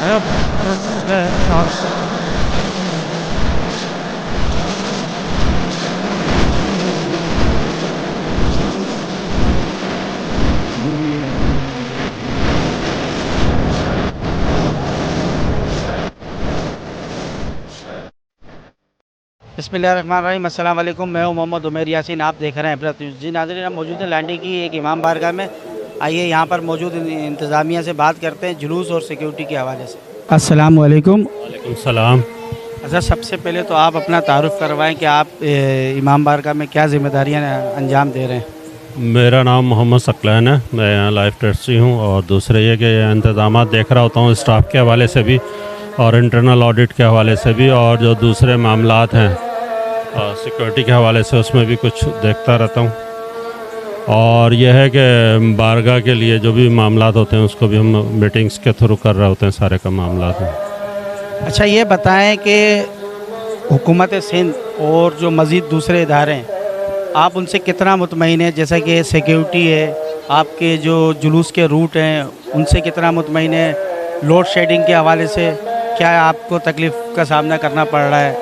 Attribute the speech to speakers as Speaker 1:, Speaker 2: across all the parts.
Speaker 1: बिस्मिल्लाहिर्रहमानिर्रहीम। अस्सलाम वालेकुम। मैं हूं मोहम्मद उमर यासीन, आप देख रहे हैं इब्रत न्यूज़। जी नाज़रीन, हम मौजूद हैं लैंडी की एक इमाम बारगाह में। आइए यहाँ पर मौजूद इंतज़ामिया से बात करते हैं जुलूस और सिक्योरिटी के हवाले से। अस्सलाम वालेकुम।
Speaker 2: वालेकुम सलाम।
Speaker 1: अच्छा, सबसे पहले तो आप अपना तारुफ़ करवाएं कि आप इमाम बारगाह में क्या ज़िम्मेदारियाँ अंजाम दे रहे हैं।
Speaker 2: मेरा नाम मोहम्मद सकलैन है, मैं यहाँ लाइफ ट्रस्टी हूँ। और दूसरे ये कि इंतज़ाम देख रहा होता हूँ स्टाफ के हवाले से भी और इंटरनल ऑडिट के हवाले से भी, और जो दूसरे मामलात हैं सिक्योरिटी के हवाले से उसमें भी कुछ देखता रहता हूँ। और यह है कि बारगाह के लिए जो भी मामलात होते हैं उसको भी हम मीटिंग्स के थ्रू कर रहे होते हैं सारे का मामलात हैं।
Speaker 1: अच्छा, ये बताएं कि हुकूमत सिंध और जो मज़ीद दूसरे इदारे हैं, आप उनसे कितना मुतमईन हैं? जैसा कि सिक्योरिटी है, आपके जो जुलूस के रूट हैं उनसे कितना मुतमईन है? लोड शेडिंग के हवाले से क्या आपको तकलीफ़ का सामना करना पड़ रहा है?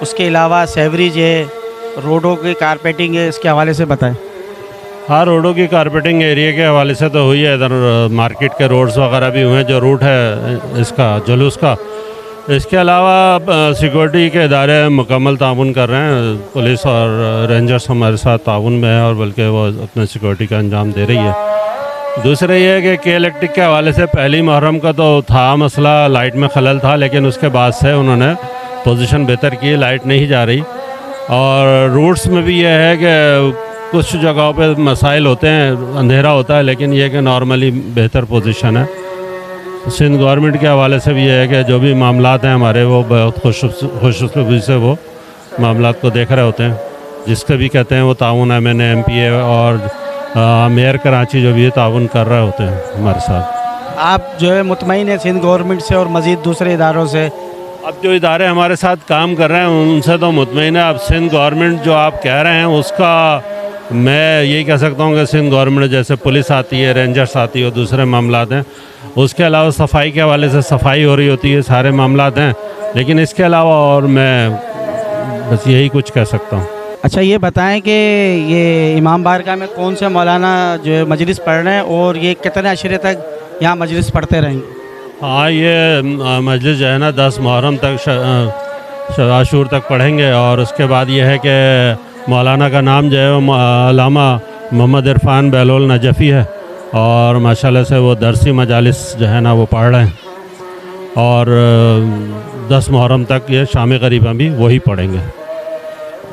Speaker 1: उसके अलावा सेवरेज है, रोडों की कारपेटिंग है, इसके हवाले से बताएं।
Speaker 2: हाँ, रोडों की कारपेटिंग एरिया के हवाले से तो हुई है, इधर मार्केट के रोड्स वगैरह भी हुए हैं जो रूट है इसका जुलूस का। इसके अलावा सिक्योरिटी के इदारे मुकम्मल ताउन कर रहे हैं, पुलिस और रेंजर्स हमारे साथ ताउन में है और बल्कि वो अपने सिक्योरिटी का अंजाम दे रही है। दूसरा ये है कि इलेक्ट्रिक के हवाले से पहली मुहर्रम का तो था मसला, लाइट में खलल था, लेकिन उसके बाद से उन्होंने पोजीशन बेहतर की, लाइट नहीं जा रही। और रूट्स में भी यह है कि कुछ जगहों पे मसाइल होते हैं, अंधेरा होता है, लेकिन यह कि नॉर्मली बेहतर पोजीशन है। सिंध गवर्नमेंट के हवाले से भी यह है कि जो भी मामलात हैं हमारे, वो बहुत खुशुस्लूबी से वो मामलात को देख रहे होते हैं। जिसके भी कहते हैं वो ताउन MNA MPA और मेयर कराची जो भी है ताउन कर रहे होते हैं हमारे साथ।
Speaker 1: आप जो है मुतमईन है सिंध गवर्नमेंट से और मज़ीद दूसरे इदारों से?
Speaker 2: अब जो इदारे हमारे साथ काम कर रहे हैं उनसे तो मुतमईन है। अब सिंध गवर्नमेंट जो आप कह रहे हैं उसका मैं यही कह सकता हूँ कि सिंध गवर्नमेंट जैसे पुलिस आती है, रेंजर्स आती है और दूसरे मामलात हैं। उसके अलावा सफाई के हवाले से सफाई हो रही होती है, सारे मामलात हैं। लेकिन इसके अलावा और मैं बस यही कुछ कह सकता हूँ।
Speaker 1: अच्छा, ये बताएं कि ये इमाम बारगाह में कौन से मौलाना जो है मजलिस पढ़ रहे हैं और ये कितने अशरे तक यहाँ मजलिस पढ़ते रहेंगे?
Speaker 2: हाँ, ये मजलिस जो है ना 10 मुहर्रम तक आशूर तक पढ़ेंगे। और उसके बाद ये है कि मौलाना का नाम जो है वो अल्लामा मोहम्मद इरफान बहलोल नजफ़ी है और माशाल्लाह से वो दरसी मजालिस जो है ना वो पढ़ रहे हैं। और 10 मुहर्रम तक ये शाम ग़रीबा भी वही पढ़ेंगे।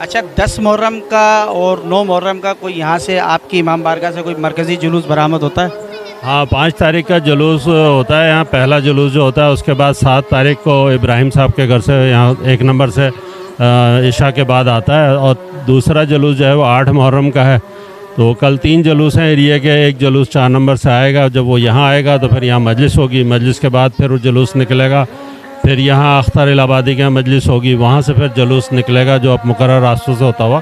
Speaker 1: अच्छा, 10 मुहर्रम का और 9 मुहर्रम का कोई यहाँ से आपकी इमाम बारगाह से कोई मरकज़ी जुलूस बरामद होता है?
Speaker 2: हाँ, 5 तारीख का जुलूस होता है यहाँ, पहला जुलूस जो होता है। उसके बाद 7 तारीख को इब्राहिम साहब के घर से यहाँ 1 नंबर से इशा के बाद आता है। और दूसरा जुलूस जो है वो 8 मुहर्रम का है। तो कल 3 जुलूस हैं एरिया के। एक जुलूस 4 नंबर से आएगा, जब वो यहाँ आएगा तो फिर यहाँ मजलिस होगी, मजलिस के बाद फिर वो जुलूस निकलेगा, फिर यहाँ अख्तर इलाहाबादी के मजलिस होगी, वहाँ से फिर जुलूस निकलेगा जो अब मुकर्रर रास्तों से होता हुआ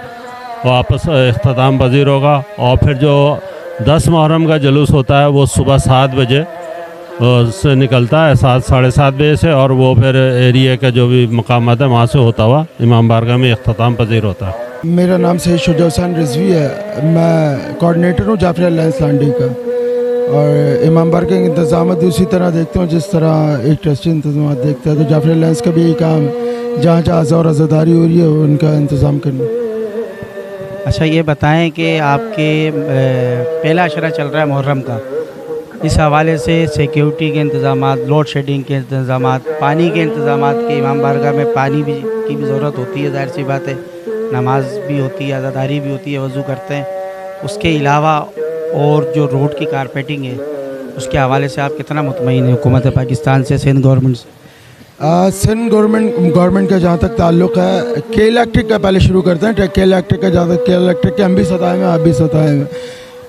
Speaker 2: वापस इख्तिताम पजीर होगा। और फिर जो 10 मुहर्रम का जुलूस होता है वो सुबह 7 बजे से निकलता है, 7 साढ़े 7 बजे से, और वो फिर एरिया का जो भी मकामात है वहाँ से होता हुआ इमाम बारगाह में इख्तिताम पजीर होता है।
Speaker 3: मेरा नाम सैयद शुजा हुसैन रिजवी है, मैं कोऑर्डिनेटर हूँ जाफरी अलायंस लांडी का। और इमाम बारगाह के इंतज़ाम भी उसी तरह देखते हूँ जिस तरह एक ट्रस्टी इंतज़ाम देखता है। तो जाफरी अलायंस का भी यही काम है, जहाँ जहाँ अज़ा और अज़ादारी हो रही है उनका इंतज़ाम करना।
Speaker 1: अच्छा, ये बताएं कि आपके पहला अशरा चल रहा है मुहर्रम का, इस हवाले से सिक्योरिटी के इंतज़ामात, लोड शेडिंग के इंतज़ामात, पानी के इंतज़ामात के इमाम बारगाह में पानी की भी ज़रूरत होती है, ज़ाहिर सी बात है, नमाज भी होती है, अज़ादारी भी होती है, वज़ू करते हैं। उसके अलावा और जो रोड की कारपेटिंग है उसके हवाले से आप कितना मुतमईन है हुकूमत पाकिस्तान से, सिंध गवर्नमेंट से?
Speaker 3: सिंध गवर्नमेंट का जहाँ तक ताल्लुक़ है, के इलेक्ट्रिक का पहले शुरू करते हैं। के इलेक्ट्रिक का जहाँ तक, के इलेक्ट्रिक के हम भी सताए में, आप भी सताए में।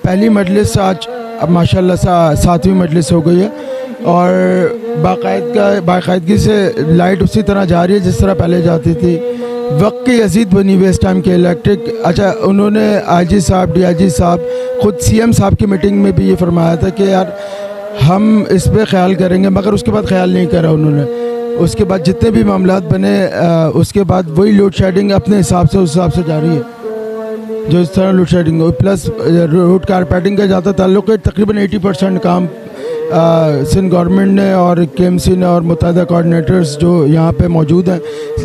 Speaker 3: पहली मजलिस आज अब माशाल्लाह 7वीं मजलिस हो गई है और बाकायदगी से लाइट उसी तरह जा रही है जिस तरह पहले जाती थी। वक्त की यजीद बनी हुई इस टाइम के इलेक्ट्रिक। अच्छा, उन्होंने IG साहब, DIG साहब, ख़ुद CM साहब की मीटिंग में भी ये फरमाया था कि यार ہم اس پہ خیال کریں گے، مگر اس کے بعد خیال نہیں کرا انہوں نے. اس کے بعد جتنے بھی معاملات بنے اس کے بعد وہی لوڈ شیڈنگ اپنے حساب سے اس حساب سے جاری ہے جو اس طرح لوڈ شیڈنگ ہو. پلس روڈ کارپیٹنگ کا جاتا تعلق ہے، تقریباً 80% کام سندھ گورنمنٹ نے اور کے ایم سی نے اور متحدہ کوآرڈینیٹرز جو یہاں پہ موجود ہیں،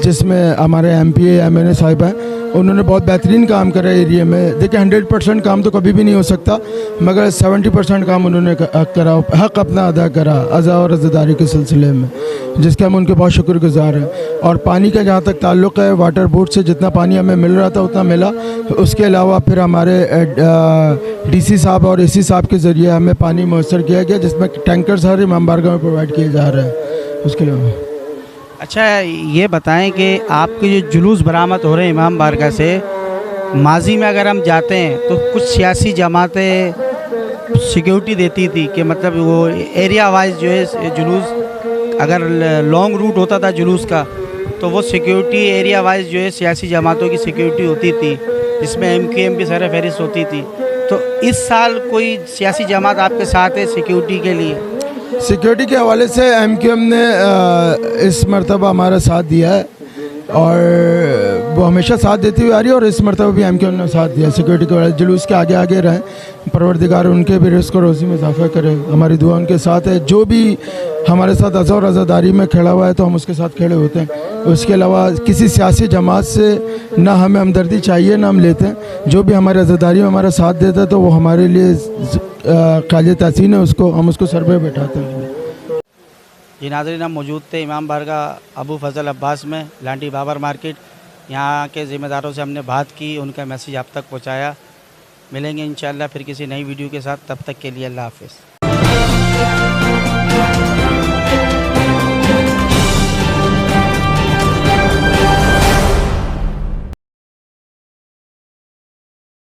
Speaker 3: جس میں ہمارے M P A M N A صاحب ہیں، انہوں نے بہت بہترین کام کرا ایریا میں. دیکھیں 100% کام تو کبھی بھی نہیں ہو سکتا، مگر 70% کام انہوں نے کرا، حق اپنا ادا کرا عزا اور عزاداری کے سلسلے میں، جس کے ہم ان کے بہت شکر گزار ہیں. اور پانی کا جہاں تک تعلق ہے، واٹر بورڈ سے جتنا پانی ہمیں مل رہا تھا اتنا ملا. اس کے علاوہ پھر ہمارے ڈی سی صاحب اور اے سی صاحب کے ذریعے ہمیں پانی میسر کیا گیا، جس میں ٹینکرز ہر امام بارگاہ میں پرووائڈ کیے جا رہے ہیں. اس کے علاوہ
Speaker 1: اچھا یہ بتائیں کہ آپ کے جو جلوس برآمد ہو رہے ہیں امام بارگاہ سے، ماضی میں اگر ہم جاتے ہیں تو کچھ سیاسی جماعتیں سیکیورٹی دیتی تھی کہ مطلب وہ ایریا وائز جو ہے جلوس، اگر لانگ روٹ ہوتا تھا جلوس کا تو وہ سیکیورٹی ایریا وائز جو ہے سیاسی جماعتوں کی سیکیورٹی ہوتی تھی، جس میں ایم کیو ایم بھی سر فہرست ہوتی تھی. تو اس سال کوئی سیاسی جماعت آپ کے ساتھ ہے سیکیورٹی کے لیے؟
Speaker 3: سیکیورٹی کے حوالے سے ایم کیو ایم نے اس مرتبہ ہمارا ساتھ دیا ہے اور وہ ہمیشہ ساتھ دیتی ہوئی آ رہی ہے، اور اس مرتبہ بھی ایم کیو ایم نے ساتھ دیا سیکیورٹی کے حوالے سے. جلوس کے آگے آگے رہیں، پروردگار ان کے بھی رزق و روزی میں اضافہ کرے. ہماری دعا ان کے ساتھ ہے. جو بھی ہمارے ساتھ عزا اور عزاداری میں کھڑا ہوا ہے تو ہم اس کے ساتھ کھڑے ہوتے ہیں. اس کے علاوہ کسی سیاسی جماعت سے نہ ہمیں ہمدردی چاہیے نہ ہم لیتے ہیں. جو بھی ہمارے عزاداری میں ہمارا ساتھ دیتا ہے تو وہ ہمارے لیے قابل تحسین ہے، ہم اس کو سر پہ بیٹھاتے ہیں.
Speaker 1: جی ناظرین، ہم موجود تھے امام بارگاہ ابو فضل عباس میں، لانڈی بابر مارکیٹ. یہاں کے ذمہ داروں سے ہم نے بات کی، ان کا میسیج آپ تک پہنچایا. ملیں گے انشاءاللہ پھر کسی نئی ویڈیو کے ساتھ، تب تک کے لیے اللہ حافظ.